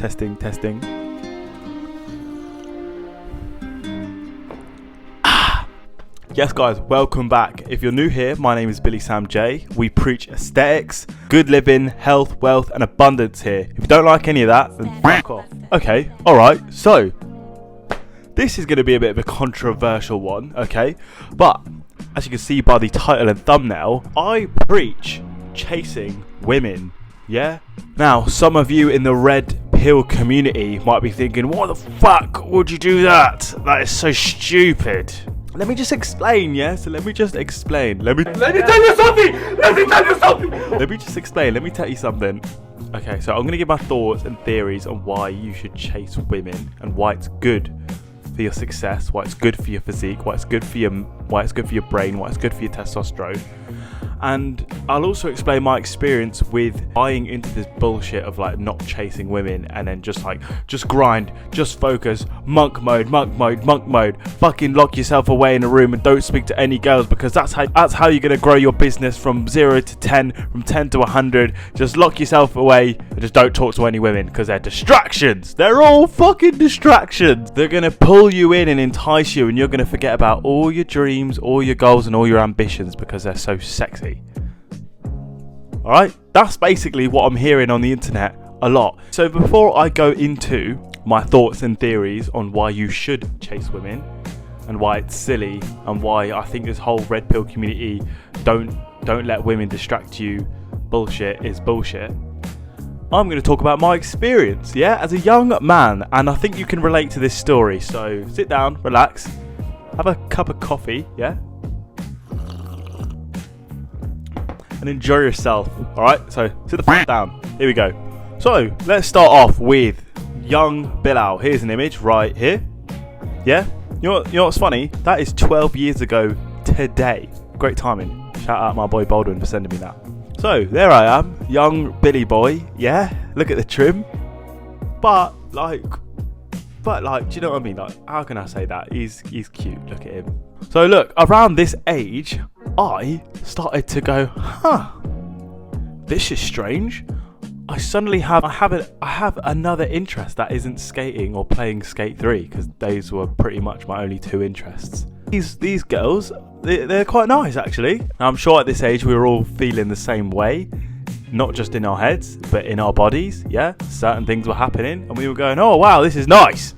Testing. Yes, guys, welcome back. If you're new here, my name is Billy Sam J. We preach aesthetics, good living, health, wealth, and abundance here. If you don't like any of that, then fuck off. Okay, alright, so this is going to be a bit of a controversial one, okay? But as you can see by the title and thumbnail, I preach chasing women, yeah? Now, some of you in the red pill community might be thinking, what the fuck would you do that? That is so stupid. Let me just explain, yeah? So let me just explain. Let me tell you something! Let me just explain. Let me tell you something. Okay, so I'm going to give my thoughts and theories on why you should chase women and why it's good for your success, why it's good for your physique, why it's good for your brain, why it's good for your testosterone. And I'll also explain my experience with buying into this bullshit of like not chasing women and then just grind, just focus, monk mode, fucking lock yourself away in a room and don't speak to any girls, because that's how you're going to grow your business from 0 to 10, from 10 to 100. Just lock yourself away and just don't talk to any women because they're distractions. They're all fucking distractions. They're going to pull you in and entice you, and you're going to forget about all your dreams, all your goals and all your ambitions because they're so sexy. Alright, that's basically what I'm hearing on the internet a lot. So before I go into my thoughts and theories on why you should chase women and why it's silly and why I think this whole red pill community don't let women distract you bullshit is bullshit, I'm going to talk about my experience, yeah, as a young man, and I think you can relate to this story. So sit down, relax, have a cup of coffee, yeah, and enjoy yourself. Alright, so sit the fuck down. Here we go. So let's start off with young Bilal. Here's an image right here. Yeah, you know what's funny? That is 12 years ago today. Great timing. Shout out my boy Baldwin for sending me that. So there I am, young Billy boy. Yeah, look at the trim. But like, do you know what I mean? Like, how can I say that? He's cute. Look at him. So look, around this age, I started to go, this is strange. I suddenly have another interest that isn't skating or playing Skate 3, because those were pretty much my only two interests. These girls, they're quite nice actually. Now, I'm sure at this age we were all feeling the same way, not just in our heads but in our bodies. Yeah, certain things were happening and we were going, oh wow, this is nice,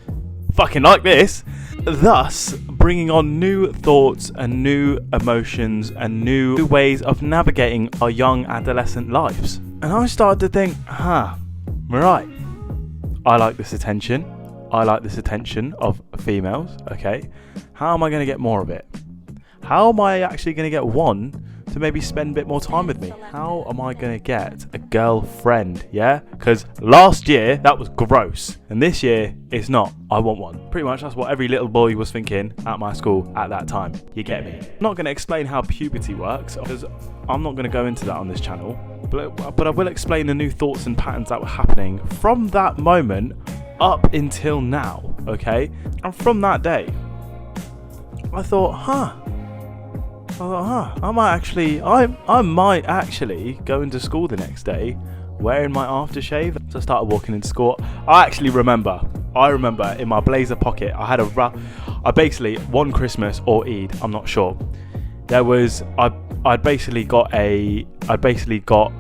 fucking like this. Thus bringing on new thoughts and new emotions and new ways of navigating our young adolescent lives. And I started to think, right, I like this attention. I like this attention of females, okay? How am I going to get more of it? How am I actually going to get one to maybe spend a bit more time with me? How am I going to get a girlfriend, yeah? Because last year, that was gross. And this year, it's not. I want one. Pretty much that's what every little boy was thinking at my school at that time. You get me? I'm not going to explain how puberty works, because I'm not going to go into that on this channel. But I will explain the new thoughts and patterns that were happening from that moment up until now, okay? And from that day, I thought, I might actually go into school the next day wearing my aftershave. So I started walking into school. I remember in my blazer pocket, I had I basically, one Christmas or Eid, I'm not sure, I'd basically got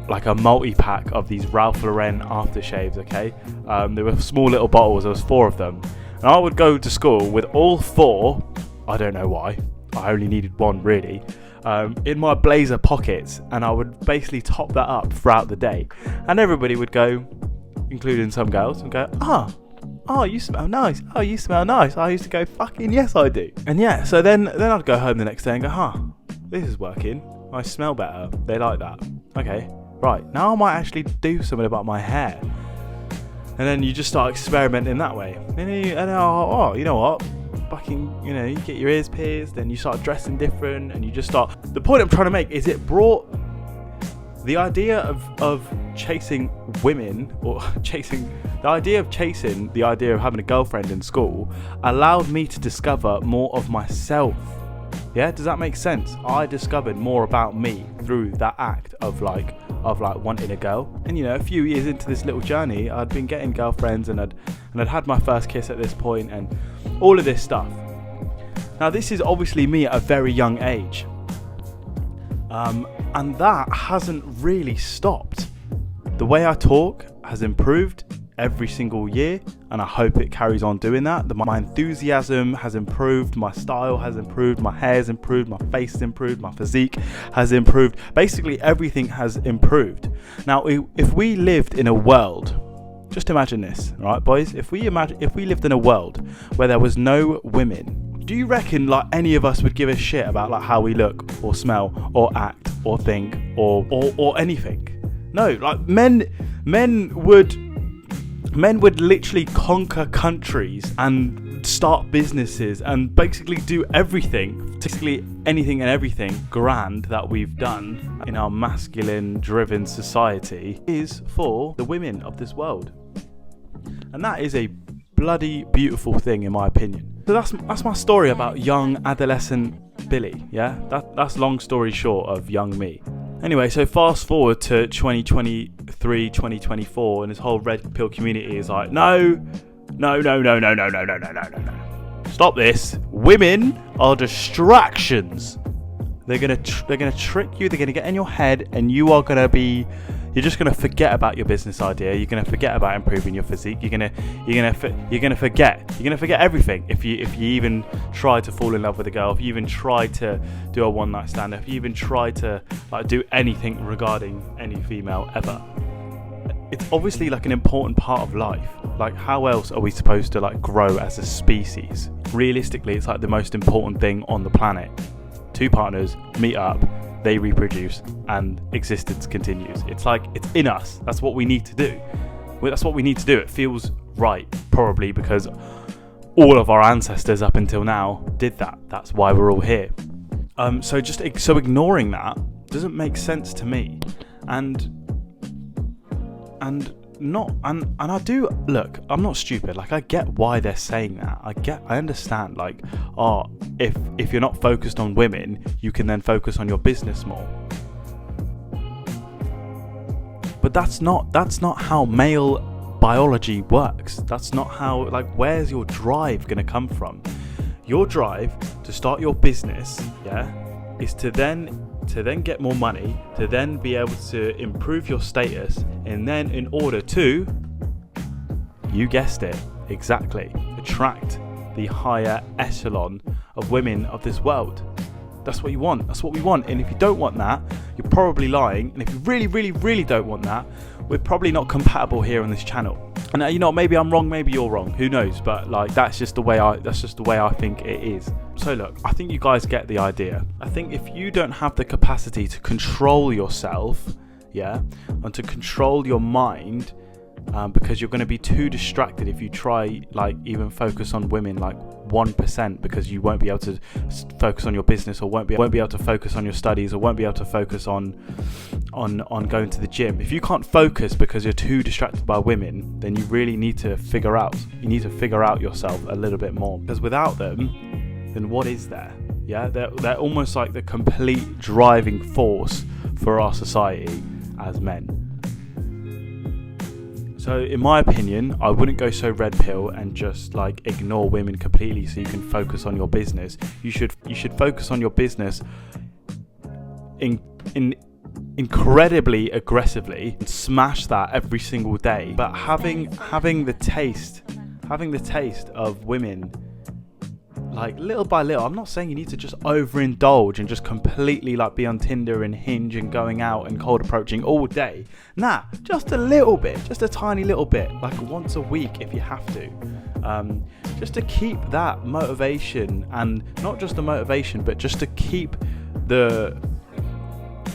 like a multi-pack of these Ralph Lauren aftershaves, okay? They were small little bottles, there was 4 of them. And I would go to school with all 4, I don't know why, I only needed 1 really, in my blazer pockets, and I would basically top that up throughout the day. And everybody would go, including some girls, would go, oh, you smell nice. Oh, you smell nice. I used to go, fucking yes, I do. And yeah, so then I'd go home the next day and go, this is working. I smell better. They like that. Okay, right. Now I might actually do something about my hair. And then you just start experimenting that way. And you know what? Fucking, you get your ears pierced, and you start dressing different, and you just start. The point I'm trying to make is it brought the idea of chasing women, or the idea of having a girlfriend in school allowed me to discover more of myself. Yeah, does that make sense? I discovered more about me through that act of wanting a girl. And a few years into this little journey, I'd been getting girlfriends and I'd had my first kiss at this point and all of this stuff. Now this is obviously me at a very young age. And that hasn't really stopped. The way I talk has improved every single year, and I hope it carries on doing that. My enthusiasm has improved, my style has improved, my hair has improved, my face has improved, my physique has improved. Basically everything has improved. Now if we lived in a world, just imagine this, right boys, if we lived in a world where there was no women, do you reckon any of us would give a shit about how we look or smell or act or think or anything? No, men would literally conquer countries and start businesses and basically do everything, basically anything and everything grand that we've done in our masculine driven society is for the women of this world. And that is a bloody beautiful thing in my opinion. So that's my story about young adolescent Billy, yeah? That's long story short of young me. Anyway, so fast forward to 2023, 2024, and this whole red pill community is like, no. Stop this. Women are distractions. They're gonna trick you. They're gonna get in your head, and you're just gonna forget about your business idea. You're gonna forget about improving your physique. You're gonna forget everything. If you even try to fall in love with a girl, if you even try to do a one night stand, if you even try to do anything regarding any female ever. It's obviously an important part of life. How else are we supposed to grow as a species? Realistically, it's the most important thing on the planet. Two partners meet up, they reproduce, and existence continues. It's in us. That's what we need to do. It feels right, probably because all of our ancestors up until now did that. That's why we're all here. So ignoring that doesn't make sense to me. And I do look, I'm not stupid. I get why they're saying that. I understand. If you're not focused on women, you can then focus on your business more. But that's not how male biology works. That's not how, where's your drive going to come from? Your drive to start your business, is to then get more money, to then be able to improve your status, and then in order to, you guessed it, exactly, attract the higher echelon of women of this world. That's what you want. That's what we want. And if you don't want that, you're probably lying. And if you really, really, really don't want that, we're probably not compatible here on this channel. And maybe I'm wrong, maybe you're wrong. Who knows? But that's just the way I think it is. So look, I think you guys get the idea. I think if you don't have the capacity to control yourself, and to control your mind, because you're going to be too distracted if you try even focus on women 1%, because you won't be able to focus on your business, or won't be able to focus on your studies, or won't be able to focus on going to the gym. If you can't focus because you're too distracted by women, then you really need to figure out yourself a little bit more, because without them, then what is there? They're almost like the complete driving force for our society as men. So in my opinion, I wouldn't go so red pill and just ignore women completely so you can focus on your business. You should focus on your business incredibly aggressively and smash that every single day. But having the taste of women little by little. I'm not saying you need to just overindulge and just completely be on Tinder and Hinge and going out and cold approaching all day. Nah, just a little bit, just a tiny little bit, once a week if you have to. Just to keep that motivation, and not just the motivation, but just to keep the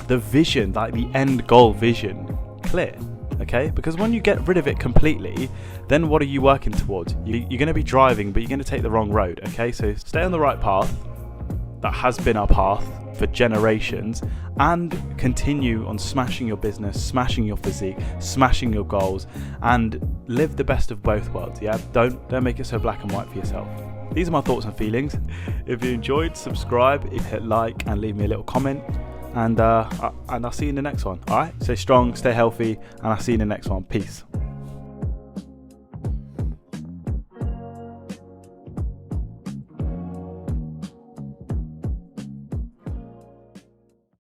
vision, the end goal vision clear. Okay, because when you get rid of it completely, then what are you working towards? You're going to be driving, but you're going to take the wrong road. Okay, so stay on the right path. That has been our path for generations, and continue on smashing your business, smashing your physique, smashing your goals, and live the best of both worlds. Yeah, don't make it so black and white for yourself. these are my thoughts and feelings. If you enjoyed, subscribe, if you hit like, and leave me a little comment. And I'll see you in the next one. All right, stay strong, stay healthy, and I'll see you in the next one. Peace.